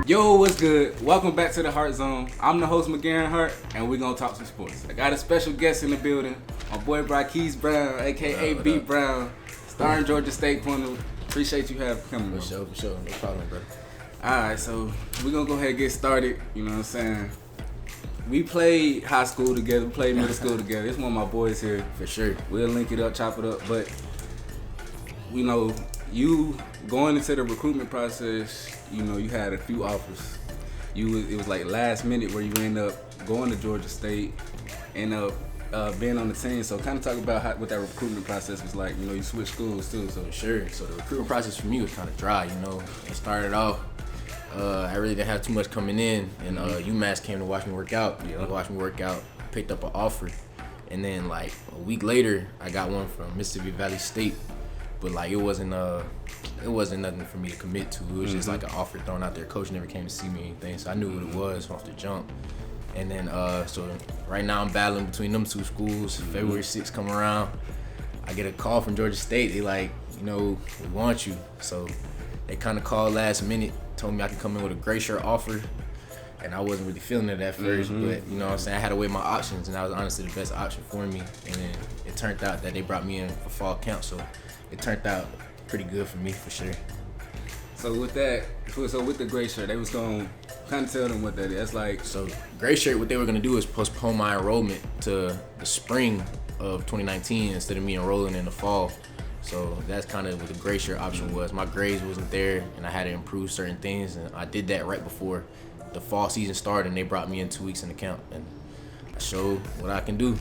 Yo, what's good? Welcome back to the Heart Zone. I'm the host, McGarren Hart, and we're gonna talk some sports. I got a special guest in the building, my boy Bryquice Brown, aka B Brown, starring Georgia State corner. Appreciate you coming. For sure, no problem, bro. Alright, so we're gonna go ahead and get started, you know what I'm saying? We played high school together, we played middle school together. It's one of my boys here. For sure. We'll link it up, chop it up, but you know, you going into the recruitment process, you know, you had a few offers. It was like last minute where you end up going to Georgia State, end up being on the team. So kind of talk about what that recruitment process was like. You know, you switched schools too. So Sure. So the recruitment process for me was kind of dry. You know, it started off. I really didn't have too much coming in, and UMass came to watch me work out. Yeah. They watched me work out, picked up an offer, and then like a week later, I got one from Mississippi Valley State. But like it wasn't nothing for me to commit to. It was just like an offer thrown out there. Coach never came to see me or anything, so I knew what it was off the jump. And then so right now I'm battling between them two schools. February 6th come around, I get a call from Georgia State. They like, you know, we want you. So they kind of called last minute, told me I could come in with a gray shirt offer. And I wasn't really feeling it at first, but you know what I'm saying, I had to weigh my options, and that was honestly the best option for me. And then it turned out that they brought me in for fall camp, so it turned out pretty good for me, for sure. So with the gray shirt, they was gonna kind of tell them what that is. That's like, so gray shirt, what they were gonna do is postpone my enrollment to the spring of 2019 instead of me enrolling in the fall. So that's kind of what the gray shirt option was. My grades wasn't there, and I had to improve certain things, and I did that right before the fall season started, and they brought me in 2 weeks in the camp, and I showed what I can do.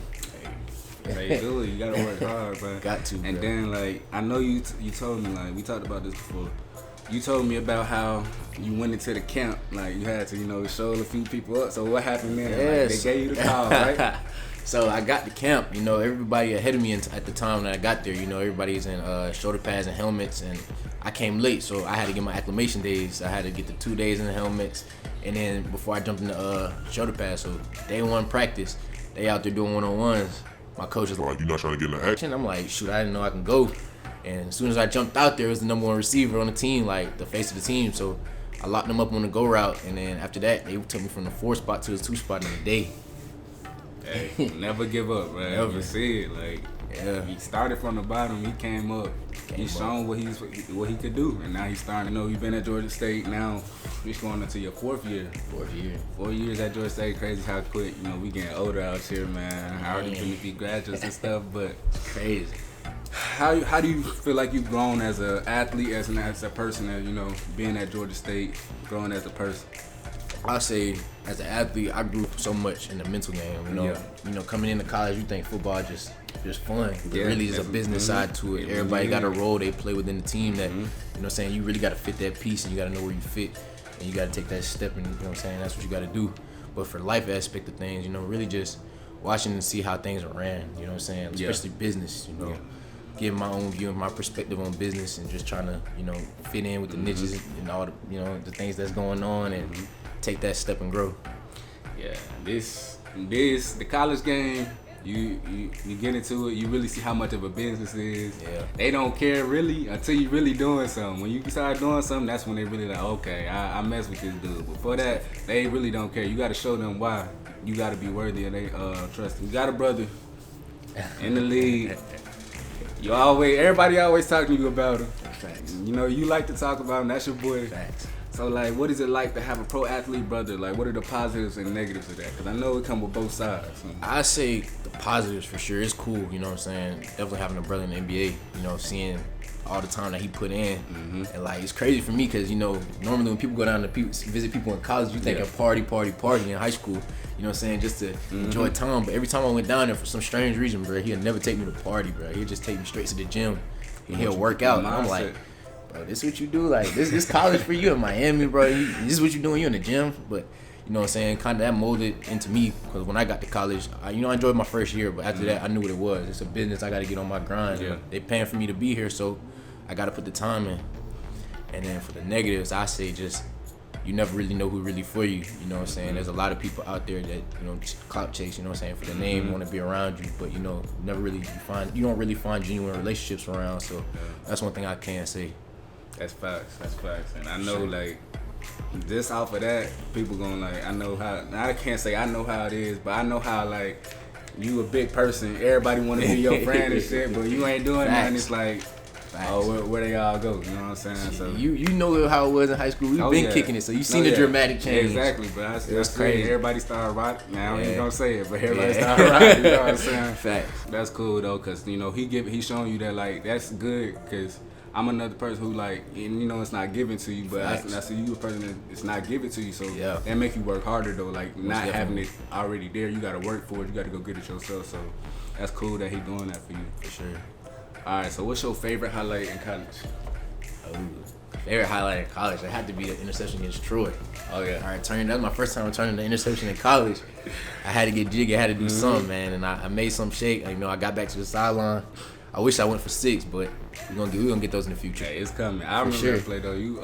Hey, do it. You gotta work hard, bro. Got to. And bro. then, like, I know you told me, like, we talked about this before. You told me about how you went into the camp, like, you had to, you know, show a few people up. So what happened then? Yes. Like, they gave you the call, right? So I got to camp, you know, everybody ahead of me at the time that I got there, you know, everybody's in shoulder pads and helmets, and I came late, so I had to get my acclimation days. I had to get the 2 days in the helmets, and then before I jumped into shoulder pads. So day one practice, they out there doing one-on-ones. My coach is like, "You not trying to get in the action?" I'm like, shoot, I didn't know I can go. And as soon as I jumped out there, it was the number one receiver on the team, like the face of the team. So I locked them up on the go route, and then after that, they took me from the 4 spot to the 2 spot in a day. Hey, never give up, man. Never. You see it, like, Yeah. he started from the bottom, he came up. He's shown what he could do, and now he's starting. You know, you've been at Georgia State now. You're going into your 4th year. 4th year. 4 years at Georgia State, crazy how quick. You know, we getting older out here, man. I already been to be graduates and stuff, but Crazy. how do you feel like you've grown as an athlete, as a person, you know, being at Georgia State, growing as a person? I say, as an athlete, I grew so much in the mental game. You know, Yeah. you know, coming into college, you think football just fun. But really, there's a business side to it. It Everybody really got a is. role they play within the team that, you know what I'm saying, you really got to fit that piece, and you got to know where you fit, and you got to take that step, and you know what I'm saying, that's what you got to do. But for the life aspect of things, you know, really just watching and see how things are ran, you know what I'm saying, Yeah. especially business, you know. Yeah. Giving my own view and my perspective on business, and just trying to, you know, fit in with the niches and all the, you know, the things that's going on, and take that step and grow. Yeah, the college game, you get into it, you really see how much of a business it is. Yeah. They don't care really until you really doing something. When you start doing something, that's when they really like, okay, I mess with this dude. Before that, they really don't care. You got to show them why. You got to be worthy of they trust. You got a brother in the league. Everybody always talking to you about him. Facts. You know, you like to talk about him. That's your boy. Facts. So, like, what is it like to have a pro athlete brother? Like, what are the positives and negatives of that? Because I know it come with both sides. So. I say the positives for sure. It's cool, you know what I'm saying? Definitely having a brother in the NBA, you know, seeing all the time that he put in. And, like, it's crazy for me because, you know, normally when people go down to visit people in college, you think of party in high school, you know what I'm saying, just to enjoy time. But every time I went down there for some strange reason, bro, he'd never take me to party, bro. He'd just take me straight to the gym. And he'll work out. And I'm like, bro, this what you do? Like, this college for you in Miami, bro. This is what you doing? You in the gym? But, you know what I'm saying, kind of that molded into me, because when I got to college, I enjoyed my first year, but after that, I knew what it was. It's a business. I got to get on my grind. Yeah. They paying for me to be here, so I got to put the time in. And then for the negatives, I say just, you never really know who really for you. You know what I'm saying? There's a lot of people out there that, you know, clout chase, you know what I'm saying, for the name, want to be around you, but, you know, you don't really find genuine relationships around, so that's one thing I can say. That's facts. And I know, like, just off of that, people gonna like, I know how. I can't say I know how it is, but I know how like you a big person. Everybody want to be your friend and shit, but you ain't doing nothing. It's like, oh, where they all go? You know what I'm saying? So you know how it was in high school. We've been kicking it, so you seen the dramatic change. Exactly, but that's crazy. Everybody started rocking. Now I ain't gonna say it, but everybody started rocking. You know what I'm saying? Facts. That's cool though, cause you know he's showing you that like that's good, cause I'm another person who like, and you know it's not given to you, but I see you a person that it's not given to you, so that make you work harder though. Like not having it already there, you gotta work for it. You gotta go get it yourself. So that's cool that he doing that for you. For sure. All right, so what's your favorite highlight in college? Favorite highlight in college? It had to be the interception against Troy. Oh yeah. All right, that was my first time returning the interception in college. I had to get jiggy. I had to do something, man, and I made some shake. You know, I got back to the sideline. I wish I went for 6, but we're gonna get those in the future. Hey, it's coming. I remember that play though. You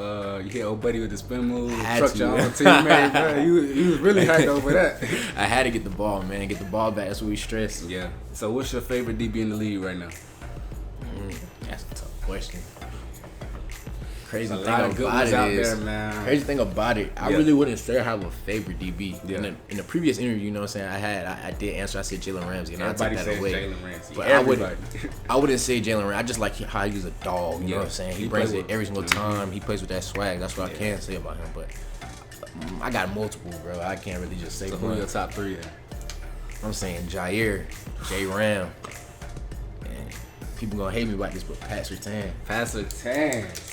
hit old buddy with the spin move, truck your own teammate, bro. You was really hyped over that. I had to get the ball, man. Get the ball back. That's what we stress. Yeah. So what's your favorite DB in the league right now? That's a tough question. Crazy thing about it, I really wouldn't say I have a favorite DB. Yeah. In the previous interview, you know what I'm saying, I did answer. I said Jalen Ramsey, and everybody I took that away. Jalen Ramsey. But I wouldn't say Jalen Ramsey. I just like how he's a dog. You know what I'm saying? He brings it every single time. He plays with that swag. That's what I can say about him. But I got multiple, bro. I can't really just say. So who are your top 3? I'm saying Jair, J Ram. People gonna hate me about this, but Pat Surtain.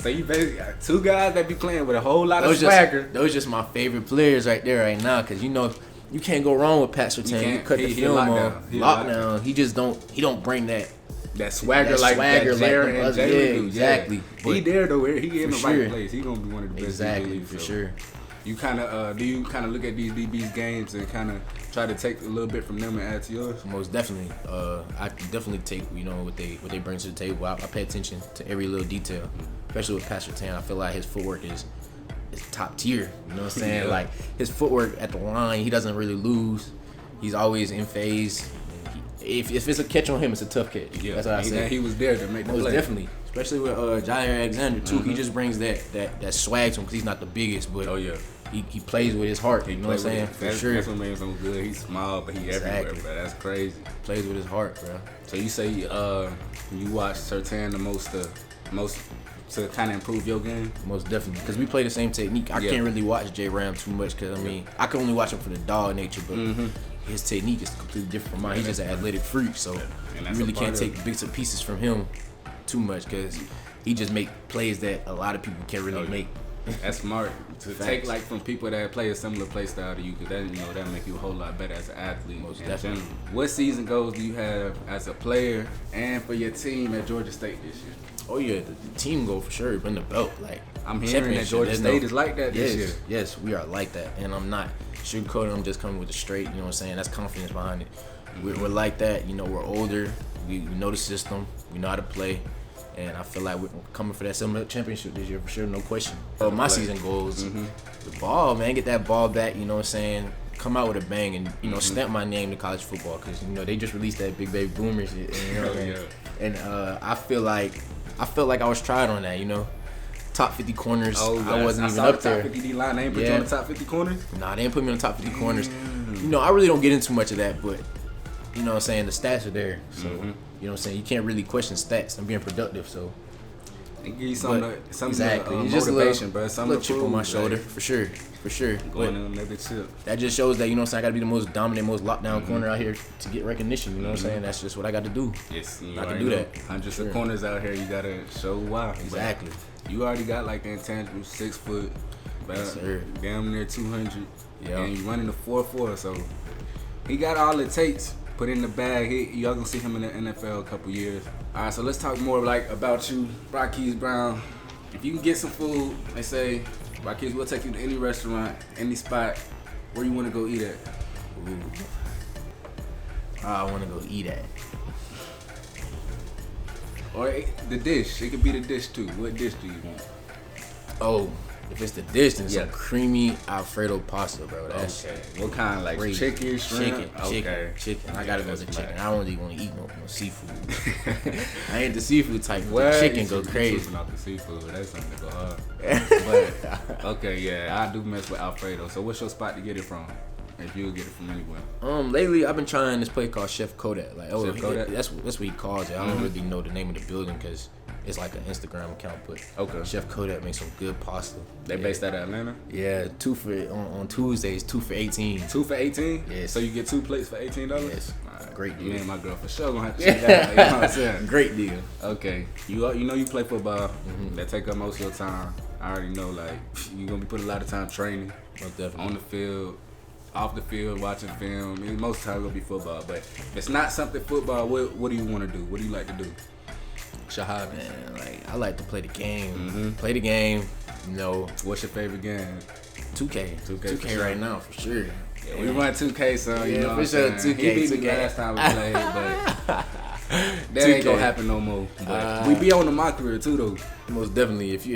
So you basically got 2 guys that be playing with a whole lot of swagger. Those just my favorite players right there right now, cause you know you can't go wrong with Pat Surtain. You cut the film on lockdown. He just don't bring that swagger like Jair and Jay do. Exactly. But he there though. He in the right place. He gonna be one of the best. Exactly, for sure. You kind of do you kind of look at these DBs games and kind of try to take a little bit from them and add to yours? Most definitely. I definitely take what they bring to the table. I pay attention to every little detail, especially with Pat Surtain. I feel like his footwork is top tier. You know what I'm saying? Like his footwork at the line, he doesn't really lose. He's always in phase. If it's a catch on him, it's a tough catch. Yeah, that's what I said. He was there to make the play. Most definitely. Especially with Jair Alexander too. He just brings that swag to him because he's not the biggest, but he plays with his heart. You know what I'm saying? For sure. That's what makes him good. He's small, but he's everywhere, bro. That's crazy. Plays with his heart, bro. So you say you watch Surtain the most to kind of improve your game? Most definitely, because we play the same technique. I can't really watch J Ram too much because I can only watch him for the dog nature, but his technique is completely different from mine. He's just an athletic freak, so you really can't take bits and pieces from him too much because he just make plays that a lot of people can't really make. That's smart to take like from people that play a similar play style to you, because that make you a whole lot better as an athlete. Most definitely. What season goals do you have as a player and for your team at Georgia State this year? Oh yeah, the team goal for sure. Win the belt. Like I'm hearing that Georgia State is like that this year. Yes, we are like that, and I'm not sugarcoating. I'm just coming with the straight. You know what I'm saying? That's confidence behind it. We're like that. You know, we're older. We know the system. We know how to play. And I feel like we're coming for that similar championship this year for sure, no question. My season goals, the ball, man, get that ball back, you know what I'm saying? Come out with a bang and, stamp my name to college football because, they just released that Big Baby Boomer shit. You know, and I feel like I was tried on that, Top 50 corners, I wasn't even up there. Top 50 D-line, they ain't put you on the top 50 corners? Nah, they ain't put me on the top 50 corners. I really don't get into much of that, but, you know what I'm saying, the stats are there, so... You know what I'm saying? You can't really question stats. I'm being productive, so. It give you some exactly. Motivation, bro. Some little chip on my shoulder, for sure. Going on another chip. That just shows that, you know what I'm saying, I got to be the most dominant, most lockdown corner out here to get recognition. You know what I'm saying? That's just what I got to do. Yes, I can do that. Hundreds of corners out here, you got to show why. Exactly. But you already got like the intangible 6 foot, damn near 200. Yeah. And you running the 4.4, so he got all it takes. Put in the bag. Y'all gonna see him in the NFL a couple years. All right, so let's talk more about you, Bryquice Brown. If you can get some food, they say, Bryquice, we'll take you to any restaurant, any spot. Where you want to go eat at? I want to go eat at. Or the dish. It could be the dish too. What dish do you want? Oh, If it's the distance, Yeah. some creamy Alfredo pasta, bro. That's Okay. What kind? Like crazy. chicken, shrimp? Chicken. I gotta go that's with chicken. nice. I don't really want to eat no seafood. I ain't the seafood type, but What? the chicken You go should be crazy. tripping off the seafood. That's something to go hard. But okay, yeah, I do mess with Alfredo. So what's your spot to get it from? If you would get it from anywhere. Lately I've been trying this place called Chef Kodak. Like, Chef Kodak? that's what he calls it. I don't really know the name of the building because it's like an Instagram account. But Okay. Chef Kodak makes some good pasta. They based out of Atlanta. Yeah, on Tuesdays, 2 for 18. 2 for 18. Yes. So you get 2 plates for $18. Yes. Alright. Great deal. Me and my girl for sure gonna have to check that out. You know what I'm saying? Great deal. Okay. You know you play football. That take up most of your time. I already know like you gonna be putting a lot of time training Most definitely. on the field, off the field, watching film. I mean, most of the time it'll be football. But if it's not something football, what do you want to do? What do you like to do? Shahab, Man, like I like to play the game. Play the game. You know, what's your favorite game? 2K. 2K for sure. right now for sure. Yeah, we run 2K, so you Yeah, know for what I'm sure, saying? 2K, He beat me 2K. last time we played, but that 2K. ain't gonna happen no more. But we be on the my career too, though. Most definitely. If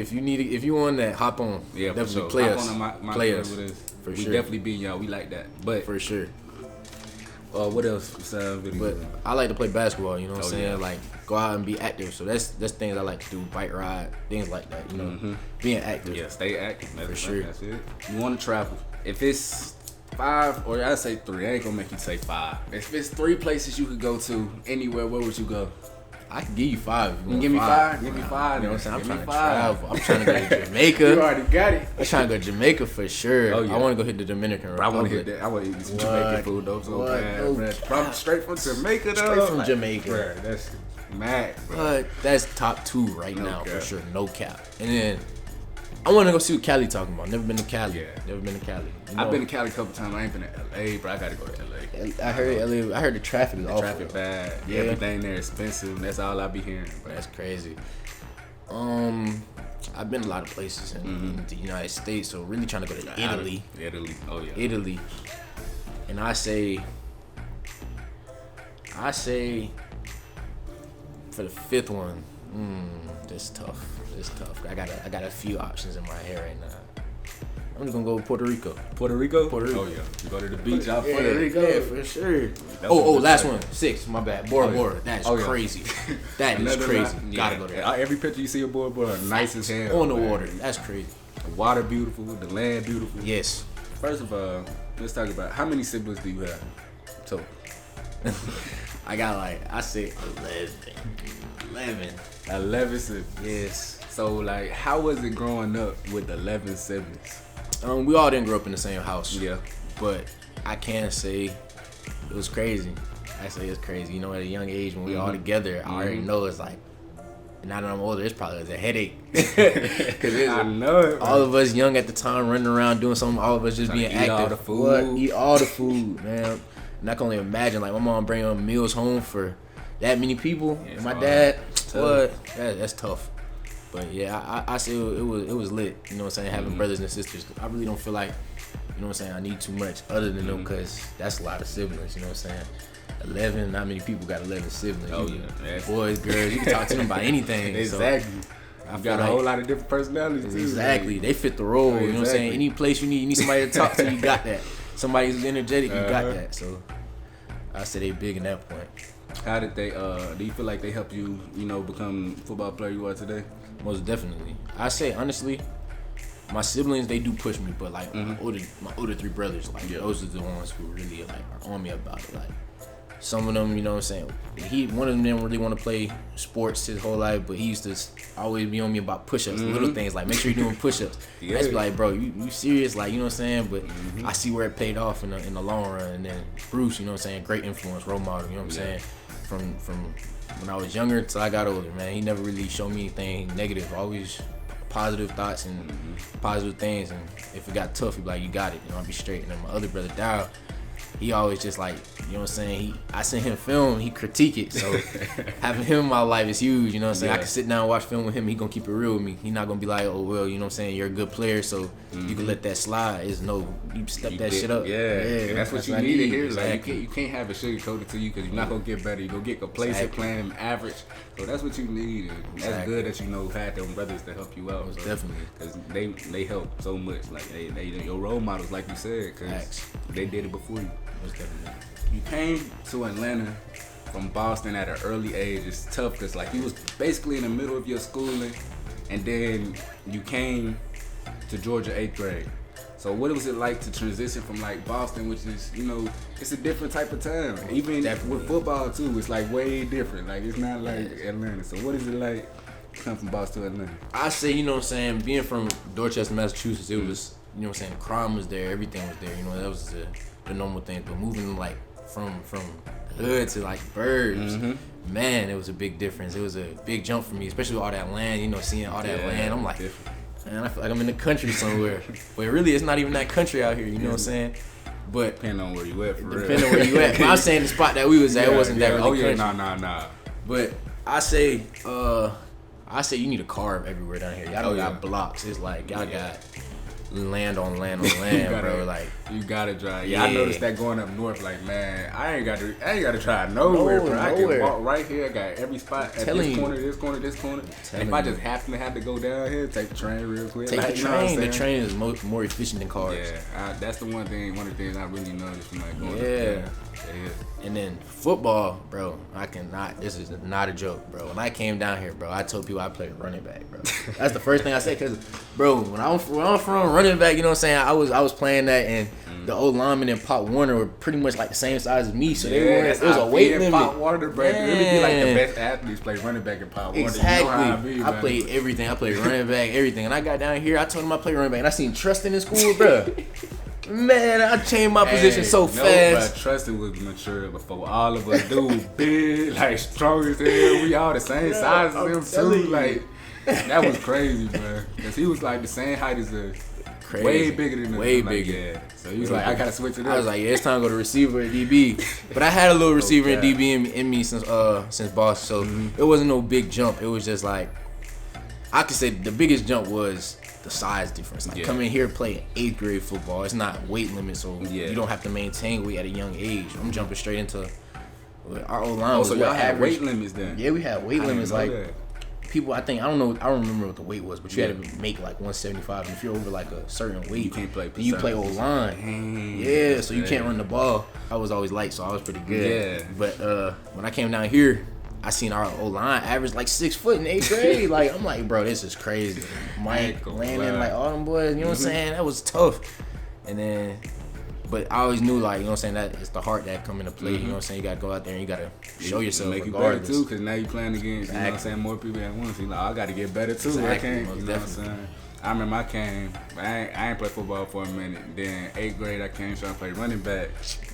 you want that, hop on. Yeah, for definitely sure. play Hop us. on my play career us with us. for we sure. definitely beat y'all. We like that. But For sure. what else besides video? But I like to play basketball. You know what I'm Oh, saying? yeah. Like go out and be active. So that's things I like to do. Bike ride, things like that. You know, being active. yeah, stay active. That's For sure. That's it. You want to travel? If it's 5, or I say 3, I ain't gonna make you say 5. If it's 3 places you could go to anywhere, where would you go? I can give you 5. If you want Give me 5. Give me Nah, 5. You know what I'm saying? I'm Give me trying to 5. travel. I'm trying to go to Jamaica. You already got it. I'm trying to go to Jamaica for sure. Oh, yeah. I want to go hit the Dominican I Republic. want to hit that. I want to eat some What? Jamaican food though, so What? bad. No Man. cap. From straight from Jamaica though. Straight from Like, Jamaica. bruh, that's mad. Bro. But that's top 2 right No now cap. for sure. No cap. And then I want to go see what Cali talking about. Never been to Cali. Yeah. Never been to Cali. You I've know, been to Cali a couple times. I ain't been to LA, but I gotta go to LA. I heard LA. I heard the traffic is The awful. traffic bad. Yeah. Everything there expensive. That's all I be hearing. But That's crazy. I've been a lot of places in the United States, so really trying to go to Italy. Italy. Oh yeah. Italy. And I say for the 5th one, that's tough. It's tough. I got a few options in my head right now. I'm just gonna go with Puerto Rico. Puerto Rico. Puerto Rico. Oh yeah. You go to the beach out Puerto Rico. Yeah, for sure. That's Oh, what last it's one. 6. My bad. Bora Oh, yeah. Bora. That's Oh, yeah. crazy. That is Another crazy. night- Gotta yeah. go there. Every picture you see a boy, nice as hell. On the man. water. That's crazy. The water beautiful. The land beautiful. Yes. First of all, let's talk about how many siblings do you have? So I got I say 11. 11 siblings. Yes. So like, how was it growing up with 11 siblings? We all didn't grow up in the same house. Yeah. But I can say it was crazy. I say it's crazy. You know, at a young age when we all together, I already know it's like, now that I'm older, it's probably a headache. Cause I know it. all of us young at the time running around doing something, all of us just Trying to being eat active. all the food. What? Eat all the food, man. And I can only imagine, like, my mom bringing meals home for that many people. Yeah, And my it's dad, hard. what? That's tough. But yeah, I say it was lit. You know what I'm saying? Having brothers and sisters. I really don't feel like, you know what I'm saying, I need too much other than them, because that's a lot of siblings. You know what I'm saying? 11. Not many people got 11 siblings. Oh, You- yeah. That's- boys, girls. You can talk to them about anything. Exactly. I've got a like- whole lot of different personalities too. Exactly. They fit the role. You know what I'm saying? Exactly. Any place you need somebody to talk to, you got that. Somebody who's energetic, you got that. So I say they big in that point. How did they? Do you feel like they helped you? You know, become the football player you are today? Most definitely. I say honestly, my siblings, they do push me, but like my older 3 brothers, like those are the ones who really like are on me about it. Like some of them, you know what I'm saying? One of them didn't really want to play sports his whole life, but he used to always be on me about push-ups, little things like make sure you're doing push-ups. Yeah. I just be like, bro, you serious? Like, you know what I'm saying? But I see where it paid off in the long run. And then Bruce, you know what I'm saying? Great influence, role model. You know what I'm saying? From when I was younger till I got older, man, he never really showed me anything negative. Always positive thoughts and positive things. And if it got tough, he'd be like, you got it. You know, I'll be straight. And then my other brother, Dow, he always just like, you know what I'm saying? I sent him film, he critique it. So having him in my life is huge, you know what I'm saying? I can sit down and watch film with him, he gonna keep it real with me. He not gonna be like, oh well, you know what I'm saying, you're a good player, so you can let that slide. It's no, you step that shit up. Yeah, and that's what you need to hear. Exactly. Like you can't have it sugar coated to you because you're not gonna get better. You're gonna get complacent playing average. So that's what you need. And that's good that you had them brothers to help you out. So, definitely. Because they help so much. Like they your role models, like you said, because they did it before you. You came to Atlanta from Boston at an early age. It's tough because like you was basically in the middle of your schooling, and then you came to Georgia 8th grade. So what was it like to transition from like Boston, which is, you know, it's a different type of time. Even with football too, it's like way different. Like it's not like Atlanta. So what is it like to come from Boston to Atlanta? I say, you know what I'm saying, being from Dorchester, Massachusetts, it was, you know what I'm saying, crime was there, everything was there, you know, that was the normal thing. But moving like from hood to like burbs, man, it was a big difference. It was a big jump for me, especially with all that land, you know, seeing all that land. I'm like, man, I feel like I'm in the country somewhere. But really, it's not even that country out here, you know what I'm saying? But depending on where you at, for real. Depending on where you at. But I'm saying the spot that we was at, it wasn't that really country. Nah. But I say you need a carve everywhere down here. Y'all don't got blocks. It's like y'all got land on land, bro. Like you gotta drive. Yeah, I noticed that going up north. Like, man, I ain't gotta try nowhere, bro. I can walk right here. I got every spot at this corner. And if I just happen to have to go down here, take the train real quick. Take the train. The train is more efficient than cars. Yeah, that's the one of the things I really noticed from like going up there. And then football, bro, this is not a joke, bro. When I came down here, bro, I told people I played running back, bro. That's the first thing I said, because, bro, when I'm from running back, you know what I'm saying, I was playing that, and the old lineman and Pop Warner were pretty much like the same size as me, so it was a weight limit. Pop Warner, bro, really be like the best athletes play running back and Pop Warner. Exactly. You know I played everything. I played running back, everything. And I got down here, I told him I played running back, and I seen Trustin in school, bro. Man, I changed my position so fast. But Trustin was mature before all of us. Dude, big, like strong as hell. We all the same size as him too. Like that was crazy, bro. Cause he was like the same height as us. Crazy. Way bigger than us. Way bigger. So he was like, I gotta switch it up. I was like, yeah, it's time to go to receiver and DB. But I had a little receiver and DB in me since Boston, so it wasn't no big jump. It was just like, I could say the biggest jump was the size difference. Like coming here playing 8th grade football, it's not weight limit, so you don't have to maintain weight at a young age. I'm jumping straight into our old line. So y'all had weight limits then? Yeah, we had weight limits. Like people, I don't remember what the weight was, but you had to make like 175. And if you're over like a certain weight, you can't play. Then you play old line. So you can't run the ball. I was always light, so I was pretty good. Yeah. But when I came down here, I seen our O-line average like 6 foot in 8th grade. Like, I'm like, bro, this is crazy. Mike, Landon, like all them boys, you know what I'm saying? That was tough. And then, but I always knew, like, you know what I'm saying, that it's the heart that come into play. You know what I'm saying? You got to go out there and you got to show yourself. Make regardless. You better too, because now you playing against, you know what I'm saying, more people at once. You know, I got to get better too. Exactly. I can't, you know what I'm saying? I remember I came, I ain't played football for a minute. Then 8th grade, I came trying to play running back.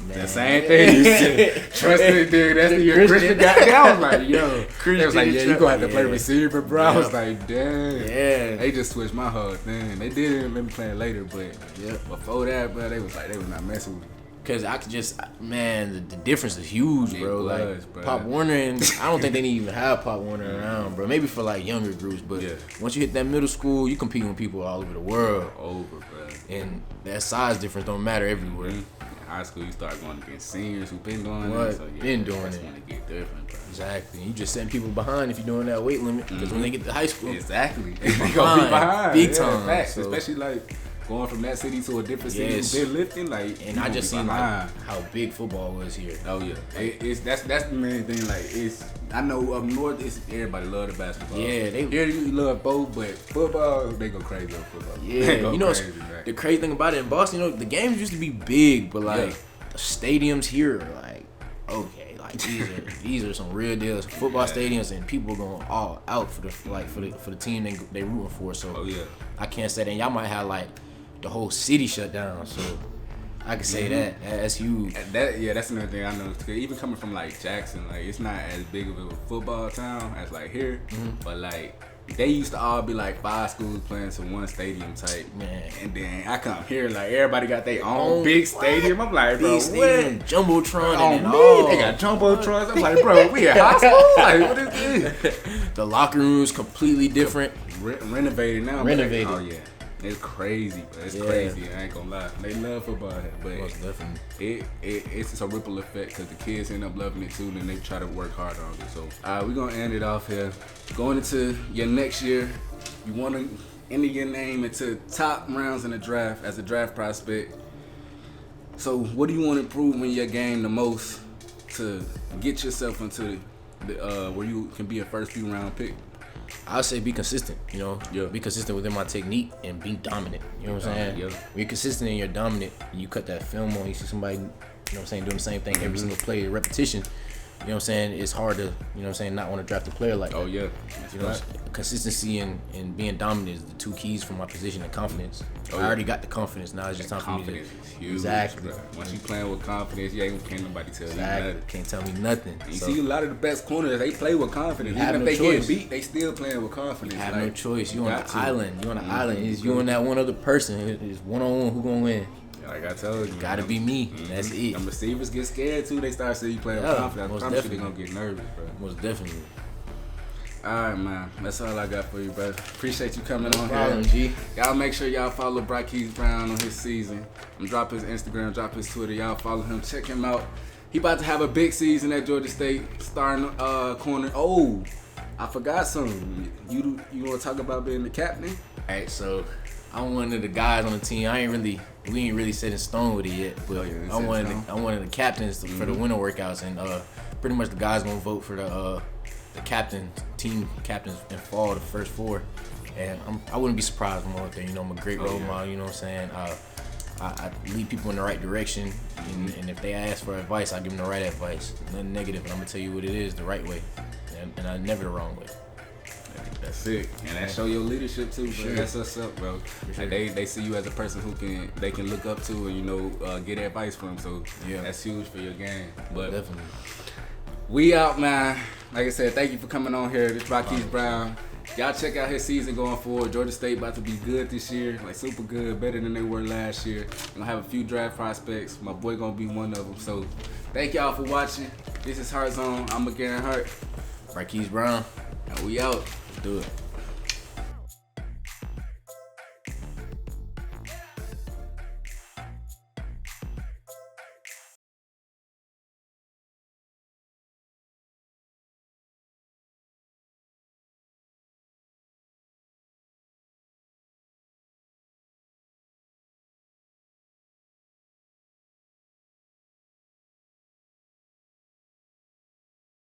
Man. The same thing you said. Trusted, dude. That's the year Christian got there. I was like, yo. They was like, yeah, you gonna have to play receiver, bro. I was like, damn. Yeah. They just switched my whole thing. They did let me play later, but before that, bro, they was not messing with me. Cause I could just, man, the difference is huge, bro. Like Pop Warner, and I don't think they didn't even have Pop Warner around, bro. Maybe for like younger groups, but once you hit that middle school, you compete with people all over the world. Bro. And that size difference don't matter everywhere. In high school, you start going against seniors who've been doing it. So been doing it. When it get different, bro. Exactly. You just setting people behind if you're doing that weight limit. Because when they get to high school, they gonna be behind big time. Facts, so, especially like going from that city to a different city, been lifting, like, and I just seen like how big football was here. Oh yeah, that's the main thing. Like, I know up north, everybody love the basketball. Yeah, they love both, but football, they go crazy on football. Yeah, you know the crazy thing about it in Boston, you know, the games used to be big, but like the stadiums here are like, okay, like these are some real deals. Football stadiums, and people going all out for the team they rooting for. So I can't say that. And y'all might have like the whole city shut down, so I can say that's huge. That's another thing I know. Even coming from like Jackson, like it's not as big of a football town as like here, but like they used to all be like 5 schools playing to one stadium type. Man. And then I come here like everybody got their own big stadium. I'm like, bro, Big stadium, what? Jumbotron, On and me, all. they got jumbotrons. I'm like, bro, we at high school? Like, what is this? The locker room's completely different. Renovated now. Renovated. Like, oh yeah, it's crazy, bro. It's Yeah. crazy. I ain't gonna lie. They love football here, but Most definitely. it's just a ripple effect because the kids end up loving it too, and they try to work hard on it. So, we're gonna end it off here. Going into your next year, you want to enter your name into top rounds in the draft as a draft prospect. So, what do you want to improve in your game the most to get yourself into the where you can be a first few round pick? I'll say be consistent, you know. Yeah. Be consistent within my technique and be dominant. You know what I'm saying? Yeah. When you're consistent and you're dominant, and you cut that film on, you see somebody, you know what I'm saying, doing the same thing every single play, repetition. You know what I'm saying? It's hard to, you know what I'm saying, not want to draft a player like that. Oh yeah, You know, consistency and being dominant is the 2 keys for my position and confidence. Oh, I yeah. already got the confidence. Now it's just time for me to. Confidence is huge. Exactly. Bro. Once you playing with confidence, you can't nobody tell you Exactly. nothing. Can't tell me nothing. You So, see a lot of the best corners, they play with confidence. You have Even no if they choice. get beat, they still playing with confidence. have Like, no choice. You on got an to. island. You on an island. It's you and that one other person. It's one-on-one. Who gonna win? Like I told you, Gotta be me. That's it. Them receivers get scared too. They start seeing you playing with Yeah, confidence. I most promise you they definitely. gonna get nervous, bro. Most definitely. All right, man. That's all I got for you, bro. Appreciate you coming on Problem, here. G. Y'all make sure y'all follow Bryquice Brown on his season. Drop his Instagram, drop his Twitter. Y'all follow him. Check him out. He about to have a big season at Georgia State, starting corner. Oh, I forgot something. You want to talk about being the captain? Alright, so I'm one of the guys on the team. We ain't really set in stone with it yet, but Oh, yeah, it's I'm set in one of the captains for the winter workouts, and pretty much the guys gonna vote for the team captains in fall, the first 4. And I wouldn't be surprised when I'm out there. You know, I'm a great role model. You know what I'm saying? I lead people in the right direction, and if they ask for advice, I give them the right advice. Nothing negative, and I'm gonna tell you what it is, the right way, and I never the wrong way. That's it, and that show your leadership too, bro. Sure. That's what's up, bro. sure. Like they see you as a person who they can look up to and get advice from. So Yeah. that's huge for your game. But Definitely. we out, man. Like I said, thank you for coming on here. This is Bryquice Brown. Y'all check out his season going forward. Georgia State about to be good this year, like super good, better than they were last year. Gonna have a few draft prospects. My boy gonna be one of them. So thank y'all for watching. This is Heart Zone. I'm McGarren Hart. Bryquice Brown. And we out. Do it.